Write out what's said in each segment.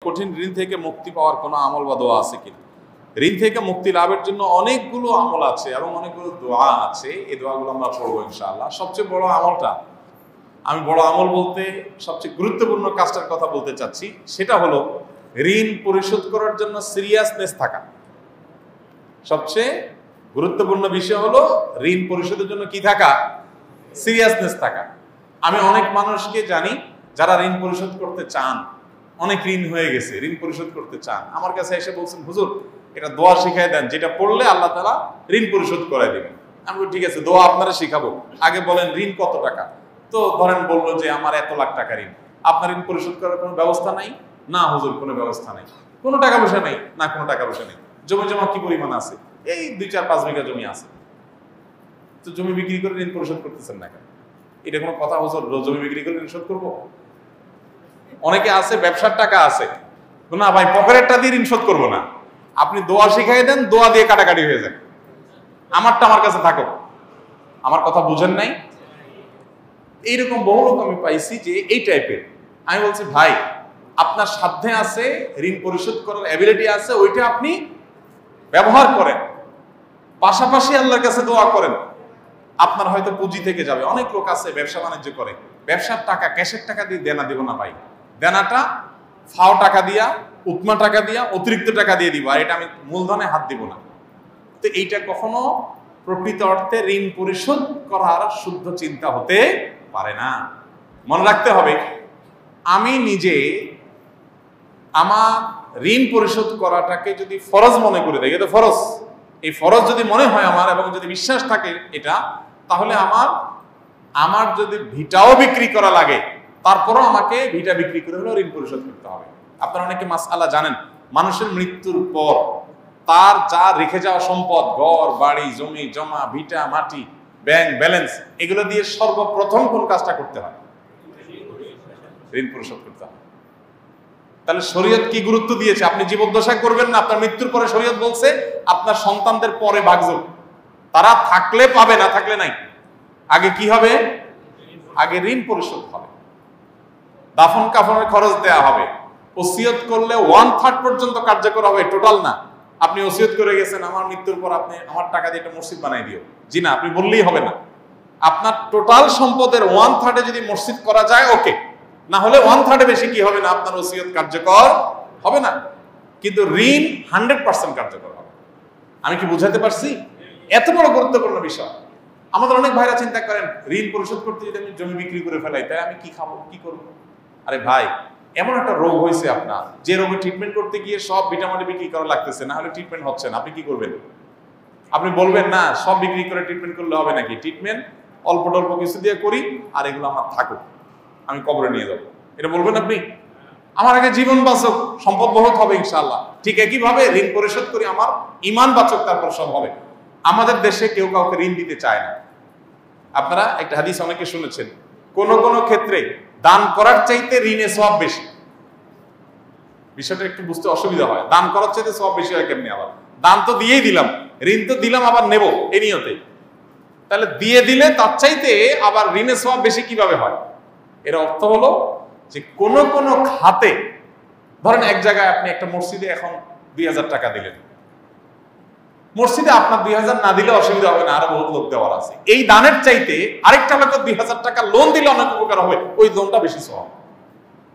কঠিন ঋণ থেকে মুক্তি পাওয়ার কোনো আমল বা দোয়া আছে কিনা। ঋণ থেকে মুক্তি লাভের জন্য অনেকগুলো আমল আছে এবং অনেকগুলো দোয়া আছে। এই দোয়াগুলো আমরা পড়বো ইনশাআল্লাহ। সবচেয়ে বড় আমলটা, আমি বড় আমল বলতে সবচেয়ে গুরুত্বপূর্ণ কাজটার কথা বলতে চাচ্ছি, সেটা হলো ঋণ পরিশোধ করার জন্য সিরিয়াসনেস থাকা। সবচেয়ে গুরুত্বপূর্ণ বিষয় হলো ঋণ পরিশোধের জন্য কি থাকা? সিরিয়াসনেস থাকা। আমি অনেক মানুষকে জানি যারা ঋণ পরিশোধ করতে চান, অনেক ঋণ হয়ে গেছে, ঋণ পরিশোধ করতে চান, আমার কাছে এসে বলছেন, হুজুর এটা দোয়া শিখাই দেন, যেটা পড়লে আল্লাহ তাআলা ঋণ পরিশোধ করে দিবেন। আমি বলি ঠিক আছে, দোয়া আপনারা শিখাবো, আগে বলেন ঋণ কত টাকা। তো ধরেন বললো যে আমার এত লাখ টাকা ঋণ, আপনার ঋণ পরিশোধ করার কোনো ব্যবস্থা নাই? না হুজুর, কোনো ব্যবস্থা নাই। কোনো টাকা পয়সা নেই? না, কোনো টাকা পয়সা নেই। জমি জমা কি পরিমাণ আছে? এই 2-4-5 বিঘা জমি আছে। তো জমি বিক্রি করে ঋণ পরিশোধ করতেছেন না কেন? এটা কোনো কথা হুজুর, জমি বিক্রি করে ঋণ শোধ করবো? অনেকে আছে ব্যবসার টাকা আছে, না ভাই পকেটেরটা দিয়ে ঋণ শোধ করবো না। আপনি দোয়া শিখাই দেন, দোয়া দিয়ে কাটাকাটি হয়ে যায়, আমারটা আমার কাছে থাকো। আমার কথা বুঝেন নাই? এইরকম বহু লোক আমি পাইছি যে এই টাইপের। আমি বলছি ভাই, আপনার সাধ্যে আছে, ঋণ পরিশোধ করার অ্যাবিলিটি আছে, ওইটা আপনি ব্যবহার করেন, পাশাপাশি আল্লাহর কাছে দোয়া করেন। আপনার হয়তো পুঁজি থেকে যাবে। অনেক লোক আছে ব্যবসা বাণিজ্য করে, ব্যবসার টাকা ক্যাশের টাকা দিয়ে দেনা দিব না ভাই, দেনাটা ফাও টাকা দিয়া, উৎমা টাকা দিয়া, অতিরিক্ত টাকা দিয়ে দিব, আর এটা আমি মূলধনে হাত দিব না। তো এইটা কখনো প্রকৃত অর্থে ঋণ পরিশোধ করার শুদ্ধ চিন্তা হতে পারে না। মনে রাখতে হবে, আমি নিজে আমার ঋণ পরিশোধ করাটাকে যদি ফরজ মনে করে দেয়, এটা ফরজ, এই ফরজ যদি মনে হয় আমার এবং যদি বিশ্বাস থাকে এটা, তাহলে আমার যদি ভিটাও বিক্রি করা লাগে, তারপরও আমাকে ভিটা বিক্রি করে হলেও ঋণ পরিশোধ করতে হবে। আপনারা অনেকে মাসআলা জানেন, মানুষের মৃত্যুর পর তার যা রেখে যাওয়া সম্পদ, ঘর বাড়ি জমি জমা ভিটা মাটি ব্যাংক ব্যালেন্স, এগুলো দিয়ে সর্বপ্রথম কোন কাজটা করতে হয়? ঋণ পরিশোধ করতে হয়। তাহলে শরীয়ত কি গুরুত্ব দিয়েছে? আপনি জীবদ্দশায় করবেন না, আপনার মৃত্যুর পরে শরীয়ত বলছে আপনার সন্তানদের পরে ভাগযোগ, তারা থাকলে পাবে, না থাকলে নাই। আগে কি হবে? আগে ঋণ পরিশোধ হবে, দাফন কাফনের খরচ দেয়া হবে, ওসিয়ত করলে 1/3 পর্যন্ত কার্যকর হবে, টোটাল না। আপনি ওসিয়ত করে গেছেন আমার মৃত্যুর পর আপনি আমার টাকা দিয়ে একটা মসজিদ বানাই দিও, জি না, আপনি বললেই হবে না। আপনার টোটাল সম্পদের 1/3 যদি মসজিদ করা যায় ওকে, না হলে 1/3 বেশি কি হবে না, আপনার ওসিয়ত কার্যকর হবে না। কিন্তু ঋণ 100% কার্যকর হবে। আমি কি বুঝাতে পারছি? এত বড় গুরুত্বপূর্ণ বিষয়। আমাদের অনেক ভাইরা চিন্তা করেন ঋণ পরিশোধ করতে যদি আমি জমি বিক্রি করে ফেলাই, তাই আমি কি খাবো, কি করবো? আরে ভাই, এমন একটা রোগ হয়েছে আপনার, যে রোগে ট্রিটমেন্ট করতে গিয়ে সব ভিটামিন বিক্রি করা লাগতেছে, না হলে ট্রিটমেন্ট হচ্ছে না, আপনি কি করবেন? আপনি বলবেন না সব বিক্রি করে ট্রিটমেন্ট করলে হবে নাকি? ট্রিটমেন্ট অল্প টল্প কিছু দিয়ে করি, আর এগুলো আমার থাকুক, আমি কবরে নিয়ে যাবো, এটা বলবেন আপনি? আমার আগে জীবন বাঁচক, সম্পদ বহুত হবে ইনশাআল্লাহ। ঠিক একইভাবে ঋণ পরিশোধ করি, আমার ইমান বাঁচক, তারপর সব হবে। আমাদের দেশে কেউ কাউকে ঋণ দিতে চায় না। আপনারা একটা হাদিস অনেকে শুনেছেন, কোন কোন ক্ষেত্রে দান করার চাইতে ঋণে সওয়াব বেশি। বিষয়টা একটু বুঝতে অসুবিধা হয়, দান করার চাইতে সওয়াব বেশি হয় কেমনি? আবার দান তো দিয়েই দিলাম, ঋণ তো দিলাম আবার নেব এই নিয়তে, তাহলে দিয়ে দিলে তার চাইতে আবার ঋণে সওয়াব বেশি কিভাবে হয়? এর অর্থ হলো যে কোন কোন খাতে, ধরেন এক জায়গায় আপনি একটা মসজিদে এখন 2000 টাকা দিলেন, মসজিদে আপনার 2000 না দিলে অসুবিধা হবে না, আরো বহুত লোক দেওয়ার আছে। এই দানের চাইতে আরেকটা লোক 2000 টাকা লোন দিলে অনেক উপকার হবে, ওই লোনটা বেশি সওয়াব।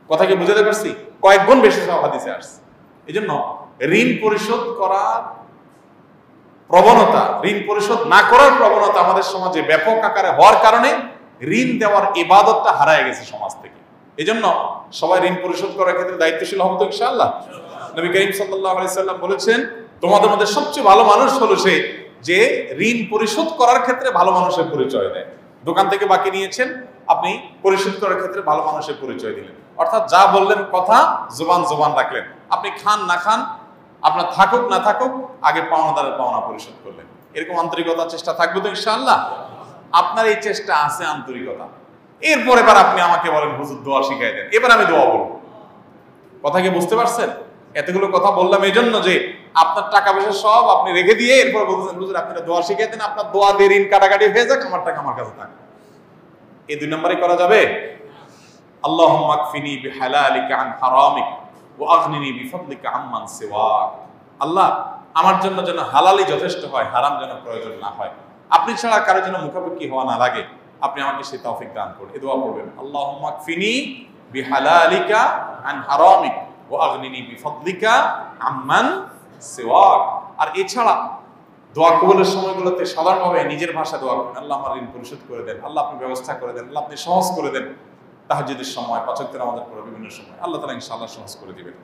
কথা কি বুঝাতে পারছি? কয়েক গুণ বেশি সওয়াব হাদিসে আসছে। এই জন্য ঋণ পরিশোধ করার প্রবণতা, ঋণ পরিশোধ না করার প্রবণতা আমাদের সমাজে ব্যাপক আকারে হওয়ার কারণে ঋণ দেওয়ার ইবাদতটা হারায় গেছে সমাজ থেকে। এই জন্য সবাই ঋণ পরিশোধ করার ক্ষেত্রে দায়িত্বশীল হবো তো ইনশাআল্লাহ। নবী করিম সাল্লাল্লাহু আলাইহি সাল্লাম বলেছেন, তোমাদের মধ্যে সবচেয়ে ভালো মানুষ হলো সে যে ঋণ পরিশোধ করার ক্ষেত্রে ভালো মানুষের পরিচয় দেয়। দোকান থেকে বাকি নিয়েছেন, আপনি পরিশোধ করার ক্ষেত্রে ভালো মানুষের পরিচয় দিলেন, অর্থাৎ যা বললেন কথা জবান রাখলেন। আপনি খান না খান, আপনার থাকুক না থাকুক, আগে পাওনাদারের পাওনা পরিশোধ করলেন। এরকম আন্তরিকতার চেষ্টা থাকবে তো ইনশাআল্লাহ? আপনার এই চেষ্টা আছে, আন্তরিকতা। এরপর এবার আপনি আমাকে বলেন হুজুর দোয়া শিখাই দেন, এবার আমি দোয়া বলবো। কথা কি বুঝতে পারছেন? এতগুলো কথা বললাম এই জন্য যে আপনার টাকা পয়সা সব আপনি রেখে দিয়ে এরপর বলতেছেন হুজুর আপনি দোয়া শিখাই দেন, আপনার দোয়া দিয়ে ঋণ কাটাকাটি হয়ে যাক, আমার টাকা আমার কাছে থাকে। এই 2 নম্বরই করা যাবে। আল্লাহুম্মা কফিনি বিহালালিকা আন হারামিক ওয়া আগনিনি বিফাদলিকা আম্মান সিওয়াক। আল্লাহ আমার জন্য যেন হালালই যথেষ্ট হয়, হারাম যেন প্রয়োজন না হয়, আপনি ছাড়া কারো যেন মুখাপেক্ষি হওয়া না লাগে, আপনি আমাকে সেই তৌফিক দান করুন। এই দোয়া করবেন, আল্লাহুম্মা কফিনি বিহালালিকা আন হারামিক ওয়া আগনিনি বিফাদলিকা আম্মান সিওয়াক। আর এছাড়া দোয়া কবুলের সময়গুলোতে সাধারণভাবে নিজের ভাষা দোয়া করেন, আল্লাহ আমার ঋণ পরিশোধ করে দেন, আল্লাহ আপনি ব্যবস্থা করে দেন, আল্লাহ আপনি সহজ করে দেন। তাহাজ্জুদের সময়, পাঁচ ওয়াক্তের আমাদের পড়া বিভিন্ন সময় আল্লাহ তাআলা ইনশাআল্লাহ সহজ করে দিবেন।